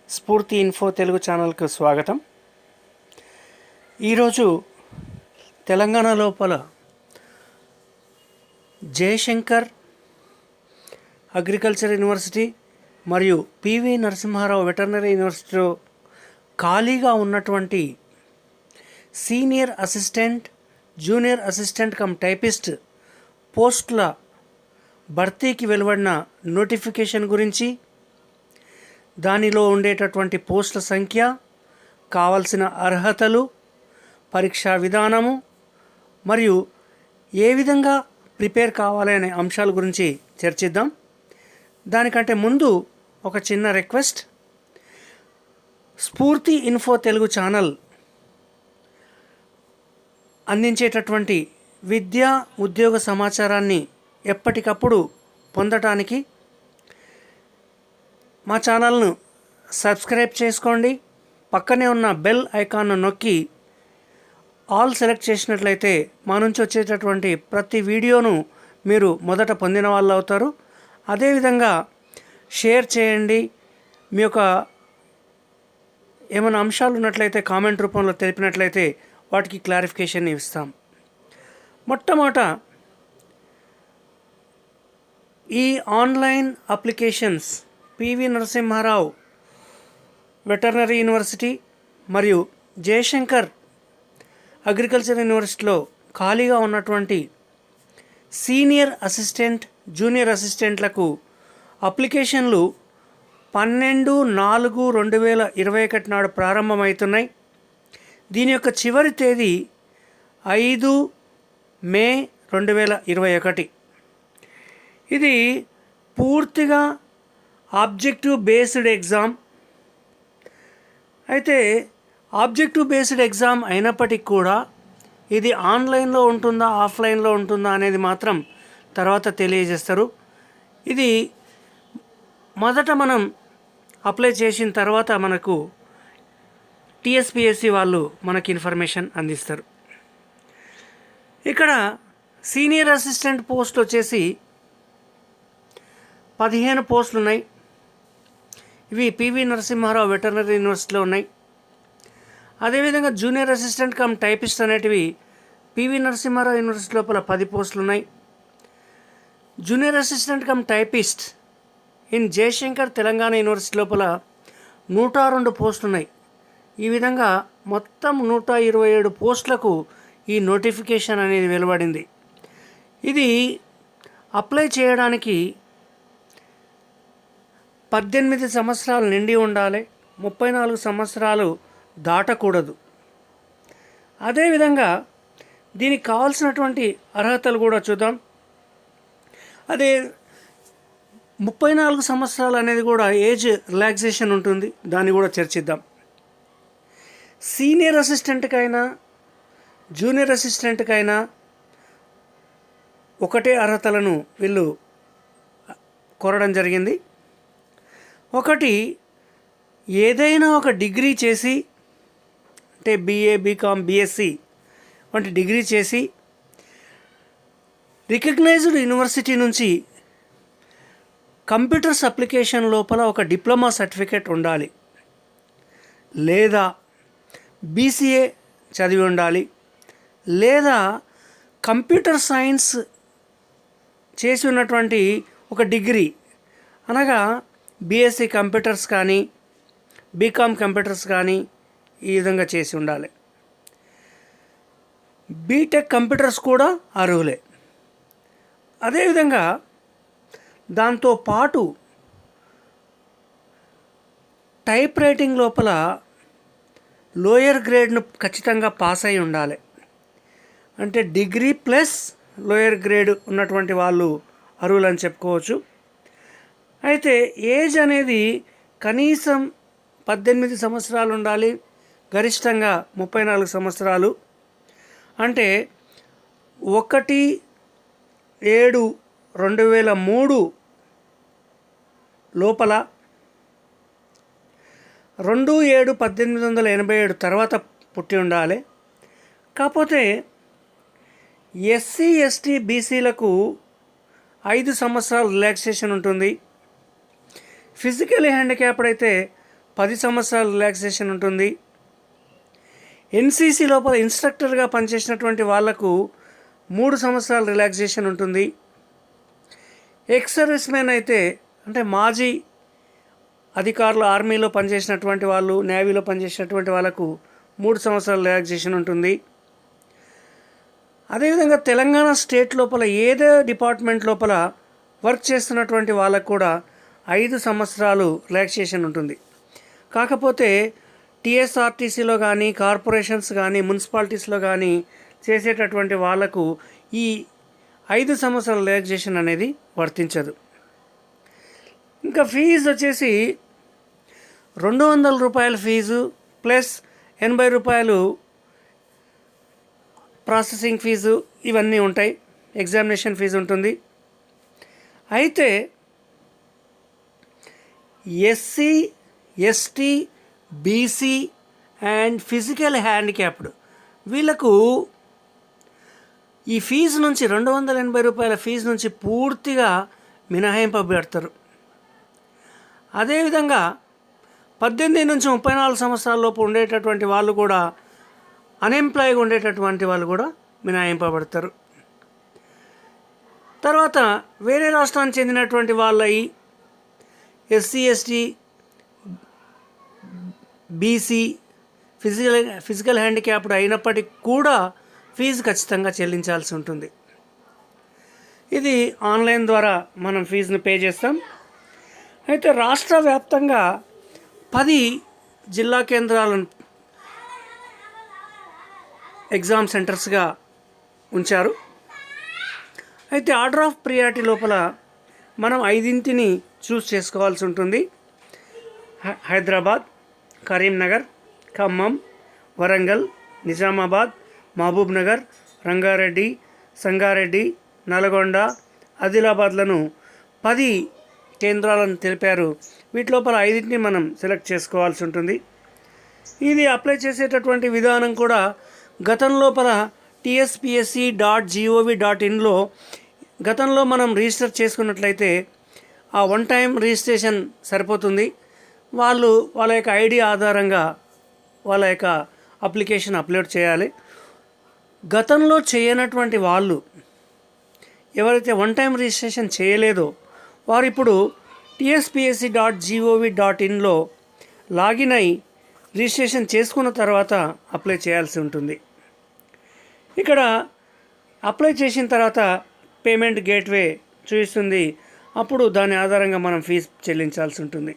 స్ఫూర్తి ఇన్ఫో తెలుగు ఛానల్కు స్వాగతం. ఈరోజు తెలంగాణ లోపల జయశంకర్ అగ్రికల్చర్ యూనివర్సిటీ మరియు పివి నరసింహారావు వెటర్నరీ యూనివర్సిటీలో ఖాళీగా ఉన్నటువంటి senior assistant, junior assistant cum typist పోస్టుల భర్తీకి వెలువడిన నోటిఫికేషన్ గురించి, దానిలో ఉండేటటువంటి పోస్టుల సంఖ్య, కావాల్సిన అర్హతలు, పరీక్షా విధానము మరియు ఏ విధంగా ప్రిపేర్ కావాలి అనే అంశాల గురించి చర్చిద్దాం. దానికంటే ముందు ఒక చిన్న రిక్వెస్ట్, స్ఫూర్తి ఇన్ఫో తెలుగు ఛానల్ అందించేటటువంటి విద్యా ఉద్యోగ సమాచారాన్ని ఎప్పటికప్పుడు పొందటానికి మా ఛానల్ను సబ్స్క్రైబ్ చేసుకోండి. పక్కనే ఉన్న బెల్ ఐకాన్ను నొక్కి ఆల్ సెలెక్ట్ చేసినట్లయితే మా నుంచి వచ్చేటటువంటి ప్రతి వీడియోను మీరు మొదట పొందిన వాళ్ళు అవుతారు. అదేవిధంగా షేర్ చేయండి. మీ యొక్క ఏమైనా అంశాలు ఉన్నట్లయితే కామెంట్ రూపంలో తెలిపినట్లయితే వాటికి క్లారిఫికేషన్ ఇస్తాం. మొట్టమొదట ఈ online applications PV Narasimha Rao veterinary university మరియు జయశంకర్ అగ్రికల్చర్ యూనివర్సిటీలో ఖాళీగా ఉన్నటువంటి సీనియర్ అసిస్టెంట్, జూనియర్ అసిస్టెంట్లకు అప్లికేషన్లు 12/4/2021 నాడు ప్రారంభమవుతున్నాయి. దీని యొక్క చివరి తేదీ 5 మే 2021. ఇది పూర్తిగా ఆబ్జెక్టివ్ బేస్డ్ ఎగ్జామ్. అయితే ఆబ్జెక్టివ్ బేస్డ్ ఎగ్జామ్ అయినప్పటికీ కూడా ఇది ఆన్లైన్లో ఉంటుందా, ఆఫ్లైన్లో ఉంటుందా అనేది మాత్రం తర్వాత తెలియజేస్తారు. ఇది మొదట మనం అప్లై చేసిన తర్వాత మనకు టీఎస్పీఎస్సీ వాళ్ళు మనకి ఇన్ఫర్మేషన్ అందిస్తారు. ఇక్కడ సీనియర్ అసిస్టెంట్ పోస్ట్ వచ్చేసి 15 పోస్టులు ఉన్నాయి. ఇవి పివి నరసింహారావు వెటర్నరీ యూనివర్సిటీలో ఉన్నాయి. అదేవిధంగా జూనియర్ అసిస్టెంట్ కమ్ టైపిస్ట్ అనేటివి పివి నరసింహారావు యూనివర్సిటీ లోపల 10 పోస్టులు ఉన్నాయి. Junior assistant cum typist in Jayashankar Telangana university లోపల 102 పోస్టులు ఉన్నాయి. ఈ విధంగా మొత్తం 127 పోస్టులకు ఈ నోటిఫికేషన్ అనేది వెలువడింది. ఇది అప్లై చేయడానికి 18 సంవత్సరాలు నిండి ఉండాలి, 34 సంవత్సరాలు దాటకూడదు. అదేవిధంగా దీనికి కావాల్సినటువంటి అర్హతలు కూడా చూద్దాం. అదే 34 సంవత్సరాలు అనేది కూడా ఏజ్ రిలాక్సేషన్ ఉంటుంది, దాన్ని కూడా చర్చిద్దాం. సీనియర్ అసిస్టెంట్కైనా జూనియర్ అసిస్టెంట్కైనా ఒకటే అర్హతలను వీళ్ళు కోరడం జరిగింది. ఒకటి, ఏదైనా ఒక డిగ్రీ చేసి, అంటే బీఏ, బీకామ్, బీఎస్సీ వంటి డిగ్రీ చేసి రికగ్నైజ్డ్ యూనివర్సిటీ నుంచి కంప్యూటర్స్ అప్లికేషన్ లోపల ఒక డిప్లొమా సర్టిఫికేట్ ఉండాలి, లేదా బీసీఏ చదివి ఉండాలి, లేదా కంప్యూటర్ సైన్స్ చేసి ఉన్నటువంటి ఒక డిగ్రీ అనగా బీఎస్సీ కంప్యూటర్స్ కానీ, బీకామ్ కంప్యూటర్స్ కానీ ఈ విధంగా చేసి ఉండాలి. బీటెక్ కంప్యూటర్స్ కూడా అర్హులే. అదేవిధంగా దాంతోపాటు టైప్ రైటింగ్ లోపల లోయర్ గ్రేడ్ను ఖచ్చితంగా పాస్ అయి ఉండాలి. అంటే డిగ్రీ ప్లస్ లోయర్ గ్రేడ్ ఉన్నటువంటి వాళ్ళు అర్హులని చెప్పుకోవచ్చు. అయితే ఏజ్ అనేది కనీసం 18 సంవత్సరాలు ఉండాలి, గరిష్టంగా 34 సంవత్సరాలు. అంటే 1/7/2003 లోపల 2/7/1887 తర్వాత పుట్టి ఉండాలి. కాకపోతే ఎస్సీ, ఎస్టీ, బీసీలకు 5 సంవత్సరాలు రిలాక్సేషన్ ఉంటుంది. ఫిజికలీ హ్యాండిక్యాప్డ్ అయితే 10 సంవత్సరాల రిలాక్సేషన్ ఉంటుంది. ఎన్సీసీ లోపల ఇన్స్ట్రక్టర్గా పనిచేసినటువంటి వాళ్లకు 3 సంవత్సరాల రిలాక్సేషన్ ఉంటుంది. ఎక్స్ సర్వీస్ మ్యాన్ అయితే అంటే మాజీ అధికారులు ఆర్మీలో పనిచేసినటువంటి వాళ్ళు, నేవీలో పనిచేసినటువంటి వాళ్ళకు 3 సంవత్సరాల రిలాక్సేషన్ ఉంటుంది. అదేవిధంగా తెలంగాణ స్టేట్ లోపల ఏదో డిపార్ట్మెంట్ లోపల వర్క్ చేస్తున్నటువంటి వాళ్ళకు కూడా 5 సంవత్సరాలు రిలాక్సేషన్ ఉంటుంది. కాకపోతే టీఎస్ఆర్టీసీలో కానీ, కార్పొరేషన్స్ కానీ, మున్సిపాలిటీస్లో కానీ చేసేటటువంటి వాళ్ళకు ఈ 5 సంవత్సరాల రిలాక్సేషన్ అనేది వర్తించదు. ఇంకా ఫీజు వచ్చేసి 200 రూపాయల ఫీజు ప్లస్ 80 రూపాయలు ప్రాసెసింగ్ ఫీజు ఇవన్నీ ఉంటాయి. ఎగ్జామినేషన్ ఫీజు ఉంటుంది. అయితే SC, ST, BC and physical handicapped వీళ్ళకు ఈ ఫీజు నుంచి 280 రూపాయల ఫీజు నుంచి పూర్తిగా మినహాయింపబడతారు. అదేవిధంగా 18 నుంచి 34 సంవత్సరాల లోపు ఉండేటటువంటి వాళ్ళు కూడా, అన్ఎంప్లాయ్గా ఉండేటటువంటి వాళ్ళు కూడా మినహాయింపబడతారు. తర్వాత వేరే రాష్ట్రానికి చెందినటువంటి వాళ్ళయి SC, ST, BC, physical handicapped అయినప్పటికీ కూడా ఫీజు ఖచ్చితంగా చెల్లించాల్సి ఉంటుంది. ఇది ఆన్లైన్ ద్వారా మనం ఫీజును పే చేస్తాం. అయితే రాష్ట్ర వ్యాప్తంగా 10 జిల్లా కేంద్రాలను ఎగ్జామ్ సెంటర్స్గా ఉంచారు. అయితే ఆర్డర్ ఆఫ్ ప్రియారిటీ లోపల మనం 5 చూస్ చేసుకోవాల్సి ఉంటుంది. హైదరాబాద్, కరీంనగర్, ఖమ్మం, వరంగల్, నిజామాబాద్, మహబూబ్ నగర్, రంగారెడ్డి, సంగారెడ్డి, నల్గొండ, ఆదిలాబాద్లను 10 కేంద్రాలను తెలిపారు. వీటి లోపల 5 మనం సెలెక్ట్ చేసుకోవాల్సి ఉంటుంది. ఇది అప్లై చేసేటటువంటి విధానం కూడా గతం లోపల tspsc.gov.inలో గతంలో మనం రిజిస్టర్ చేసుకున్నట్లయితే ఆ 1 టైం రిజిస్ట్రేషన్ సరిపోతుంది. వాళ్ళ యొక్క ఐడి ఆధారంగా వాళ్ళ యొక్క అప్లికేషన్ అప్లోడ్ చేయాలి. గతంలో చేయనటువంటి వాళ్ళు ఎవరైతే 1 టైం రిజిస్ట్రేషన్ చేయలేదో వారు ఇప్పుడు tspsc.gov.inలో లాగిన్ అయి రిజిస్ట్రేషన్ చేసుకున్న తర్వాత అప్లై చేయాల్సి ఉంటుంది. ఇక్కడ అప్లై చేసిన తర్వాత పేమెంట్ గేట్వే చూపిస్తుంది. అప్పుడు దాని ఆధారంగా మనం ఫీజు చెల్లించాల్సి ఉంటుంది.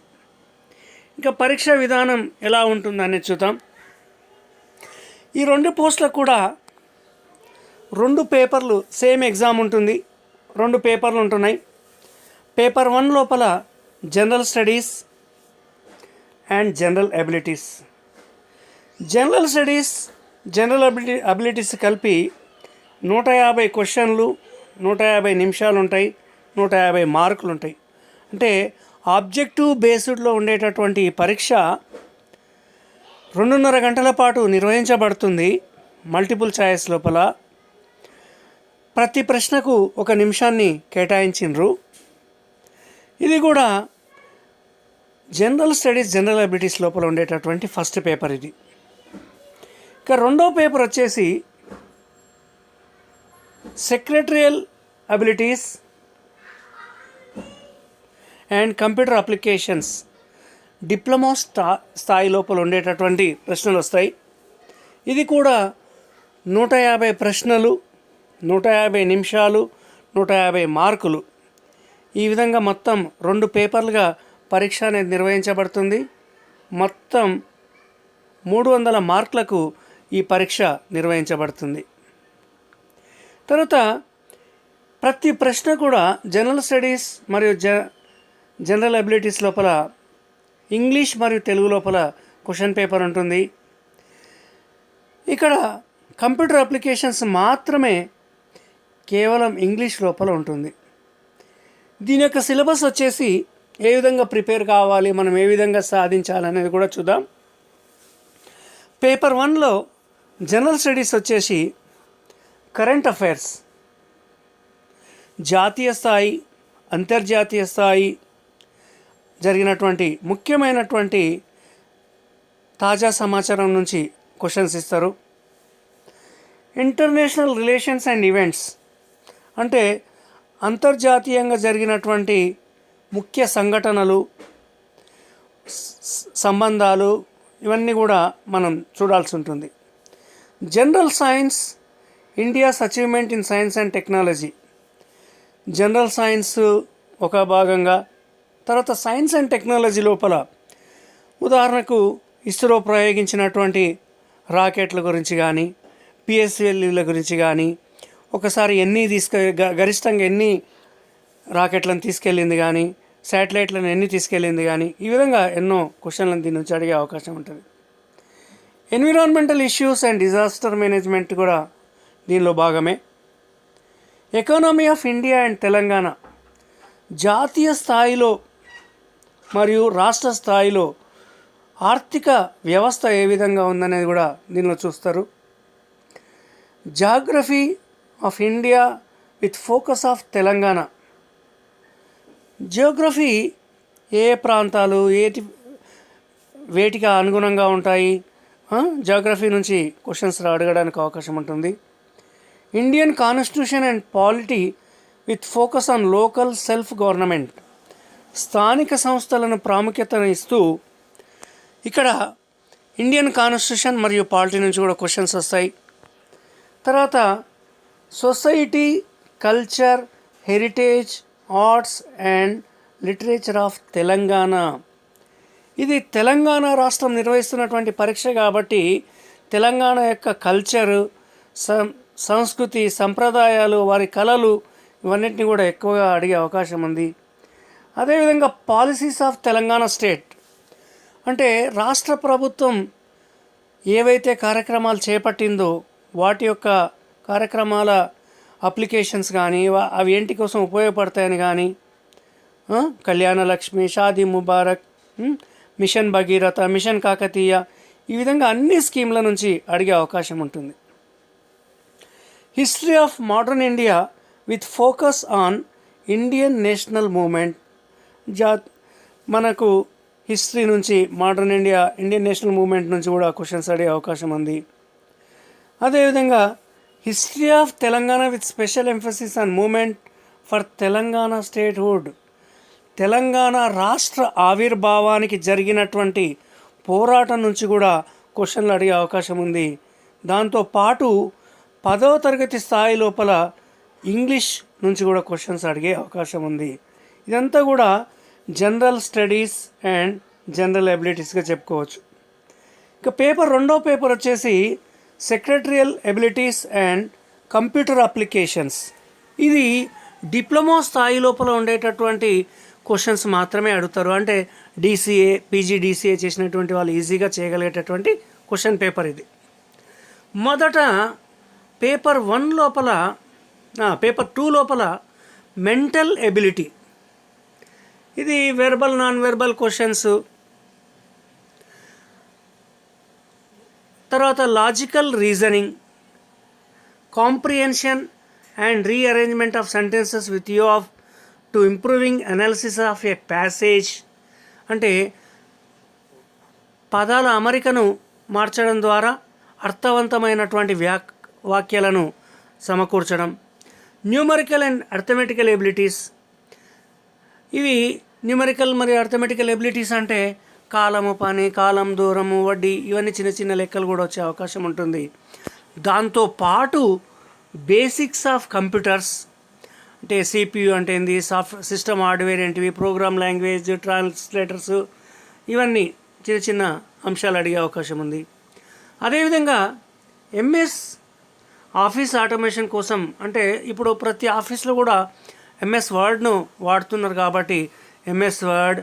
ఇంకా పరీక్ష విధానం ఎలా ఉంటుందనేది చూద్దాం. ఈ 2 పోస్టులకు కూడా 2 పేపర్లు సేమ్ ఎగ్జామ్ ఉంటుంది. 2 పేపర్లు ఉంటున్నాయి. పేపర్ 1 లోపల general studies and general abilities. General studies, general abilities కలిపి 150 క్వశ్చన్లు, 150 నిమిషాలు ఉంటాయి, 150 మార్కులు ఉంటాయి. అంటే ఆబ్జెక్టివ్ బేస్డ్లో ఉండేటటువంటి పరీక్ష 2.5 గంటల పాటు నిర్వహించబడుతుంది. మల్టిపుల్ చాయిస్ లోపల ప్రతి ప్రశ్నకు 1 నిమిషాన్ని కేటాయించిండ్రు. ఇది కూడా జనరల్ స్టడీస్, జనరల్ అబిలిటీస్ లోపల ఉండేటటువంటి ఫస్ట్ పేపర్ ఇది. ఇక 2వ పేపర్ వచ్చేసి secretarial abilities and computer applications, diploma స్థాయి లోపల ఉండేటటువంటి ప్రశ్నలు వస్తాయి. ఇది కూడా 150 ప్రశ్నలు, 150 నిమిషాలు, 150 మార్కులు. ఈ విధంగా మొత్తం 2 పేపర్లుగా పరీక్ష అనేది నిర్వహించబడుతుంది. మొత్తం 300 మార్కులకు ఈ పరీక్ష నిర్వహించబడుతుంది. తర్వాత ప్రతి ప్రశ్న కూడా జనరల్ స్టడీస్ మరియు జనరల్ అబిలిటీస్ లోపల ఇంగ్లీష్ మరియు తెలుగు లోపల క్వశ్చన్ పేపర్ ఉంటుంది. ఇక్కడ కంప్యూటర్ అప్లికేషన్స్ మాత్రమే కేవలం ఇంగ్లీష్ లోపల ఉంటుంది. దీని యొక్క సిలబస్ వచ్చేసి ఏ విధంగా ప్రిపేర్ కావాలి, మనం ఏ విధంగా సాధించాలనేది కూడా చూద్దాం. పేపర్ 1లో జనరల్ స్టడీస్ వచ్చేసి కరెంట్ అఫైర్స్, జాతీయ స్థాయి, అంతర్జాతీయ స్థాయి, జరిగినటువంటి ముఖ్యమైనటువంటి తాజా సమాచారం నుంచి క్వశ్చన్స్ ఇస్తారు. ఇంటర్నేషనల్ రిలేషన్స్ అండ్ ఈవెంట్స్ అంటే అంతర్జాతీయంగా జరిగినటువంటి ముఖ్య సంఘటనలు, సంబంధాలు, ఇవన్నీ కూడా మనం చూడాల్సి ఉంటుంది. General science, India's achievement in science and technology. General science ఒక భాగంగా, తర్వాత సైన్స్ అండ్ టెక్నాలజీ లోపల ఉదాహరణకు ఇస్రో ప్రయోగించినటువంటి రాకెట్ల గురించి కానీ, పిఎస్ఎల్వీల గురించి కానీ, ఒకసారి గరిష్టంగా ఎన్ని రాకెట్లను తీసుకెళ్ళింది కానీ, శాటిలైట్లను ఎన్ని తీసుకెళ్ళింది కానీ, ఈ విధంగా ఎన్నో క్వశ్చన్లను దీని నుంచి అడిగే అవకాశం ఉంటుంది. Environmental issues and disaster management కూడా దీనిలో భాగమే. Economy of India and Telangana, జాతీయ స్థాయిలో మరియు రాష్ట్ర స్థాయిలో ఆర్థిక వ్యవస్థ ఏ విధంగా ఉందనేది కూడా దీనిలో చూస్తారు. Geography of India with focus of Telangana. Geography ఏ ప్రాంతాలు వేటికి అనుగుణంగా ఉంటాయి, జియోగ్రఫీ నుంచి క్వశ్చన్స్ అడగడానికి అవకాశం ఉంటుంది. Indian constitution and polity with focus on local self government. స్థానిక సంస్థలను ప్రాముఖ్యతను ఇస్తూ ఇక్కడ ఇండియన్ కాన్స్టిట్యూషన్ మరియు పాలిటీ నుంచి కూడా క్వశ్చన్స్ వస్తాయి. తర్వాత society, culture, heritage, arts and literature of Telangana. ఇది తెలంగాణ రాష్ట్రం నిర్వహిస్తున్నటువంటి పరీక్ష కాబట్టి తెలంగాణ యొక్క కల్చరు, సంస్కృతి, సంప్రదాయాలు, వారి కళలు, ఇవన్నిటిని కూడా ఎక్కువగా అడిగే అవకాశం ఉంది. అదేవిధంగా పాలసీస్ ఆఫ్ తెలంగాణ స్టేట్ అంటే రాష్ట్ర ప్రభుత్వం ఏవైతే కార్యక్రమాలు చేపట్టిందో వాటి యొక్క కార్యక్రమాల అప్లికేషన్స్ కానీ, అవి ఏంటి కోసం ఉపయోగపడతాయని కానీ, కళ్యాణ లక్ష్మి, షాదీ ముబారక్, మిషన్ భగీరథ, మిషన్ కాకతీయ, ఈ విధంగా అన్ని స్కీమ్ల నుంచి అడిగే అవకాశం ఉంటుంది. History of modern India with focus on Indian national movement. మనకు హిస్టరీ నుంచి మోడర్న్ ఇండియన్ నేషనల్ మూమెంట్ నుంచి కూడా క్వశ్చన్స్ అడిగే అవకాశం ఉంది. అదేవిధంగా history of Telangana with special emphasis on movement for Telangana statehood. Telangana రాష్ట్ర ఆవిర్భావానికి జరిగినటువంటి పోరాటం నుంచి కూడా క్వశ్చన్లు అడిగే అవకాశం ఉంది. దాంతోపాటు 10వ తరగతి స్థాయి లోపల ఇంగ్లీష్ నుంచి కూడా క్వశ్చన్స్ అడిగే అవకాశం ఉంది. ఇదంతా కూడా జనరల్ స్టడీస్ అండ్ జనరల్ ఎబిలిటీస్గా చెప్పుకోవచ్చు. ఇక రెండో పేపర్ వచ్చేసి secretarial abilities and computer applications. ఇది డిప్లొమా స్థాయి లోపల ఉండేటటువంటి క్వశ్చన్స్ మాత్రమే అడుగుతారు. అంటే DCA, PGDCA చేసినటువంటి వాళ్ళు ఈజీగా చేయగలిగేటటువంటి క్వశ్చన్ పేపర్ ఇది. మొదట పేపర్ 2 లోపల మెంటల్ ఎబిలిటీ, ఇది వెర్బల్, నాన్ వెర్బల్ క్వశ్చన్స్. తర్వాత logical reasoning, comprehension and rearrangement of sentences with you off to improving analysis of A passage. అంటే పదాల అమరికను మార్చడం ద్వారా అర్థవంతమైనటువంటి వాక్యాలను సమకూర్చడం. న్యూమరికల్ అండ్ అర్థమెటికల్ ఎబిలిటీస్, ఇవి న్యూమరికల్ మరియు అర్థమెటికల్ ఎబిలిటీస్ అంటే కాలము పని, కాలం, దూరము, వడ్డీ, ఇవన్నీ చిన్న చిన్న లెక్కలు కూడా వచ్చే అవకాశం ఉంటుంది. దాంతోపాటు బేసిక్స్ ఆఫ్ కంప్యూటర్స్ అంటే CPU అంటే ఏంది, సిస్టమ్ హార్డ్వేర్ ఏంటివి, ప్రోగ్రామ్ లాంగ్వేజ్, ట్రాన్స్లేటర్స్, ఇవన్నీ చిన్న చిన్న అంశాలు అడిగే అవకాశం ఉంది. అదేవిధంగా MS ఆఫీస్ ఆటోమేషన్ కోసం, అంటే ఇప్పుడు ప్రతి ఆఫీస్లో కూడా MS వర్డ్ను వాడుతున్నారు కాబట్టి MS వర్డ్,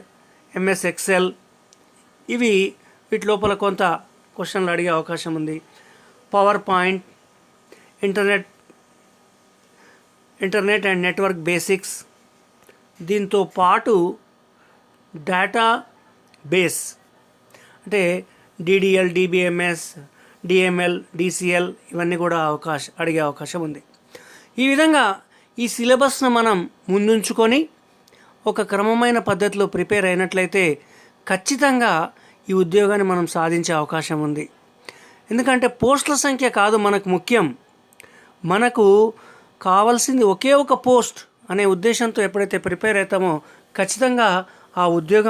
MS ఎక్సెల్, వీటి లోపల కొంత క్వశ్చన్లు అడిగే అవకాశం ఉంది. Power point, internet and network basics, దీంతో పాటు డేటా బేస్ అంటే DDL, DBMS, DML, DCL, ఇవన్నీ కూడా అడిగే అవకాశం ఉంది. ఈ విధంగా ఈ సిలబస్ను మనం ముందుంచుకొని ఒక క్రమమైన పద్ధతిలో ప్రిపేర్ అయినట్లయితే ఖచ్చితంగా ఈ ఉద్యోగాన్ని మనం సాధించే అవకాశం ఉంది. ఎందుకంటే పోస్టుల సంఖ్య కాదు మనకు ముఖ్యం, మనకు కావాల్సింది ఒకే ఒక పోస్ట్ అనే ఉద్దేశంతో ఎప్పుడైతే ప్రిపేర్ అవుతామో ఖచ్చితంగా ఆ ఉద్యోగం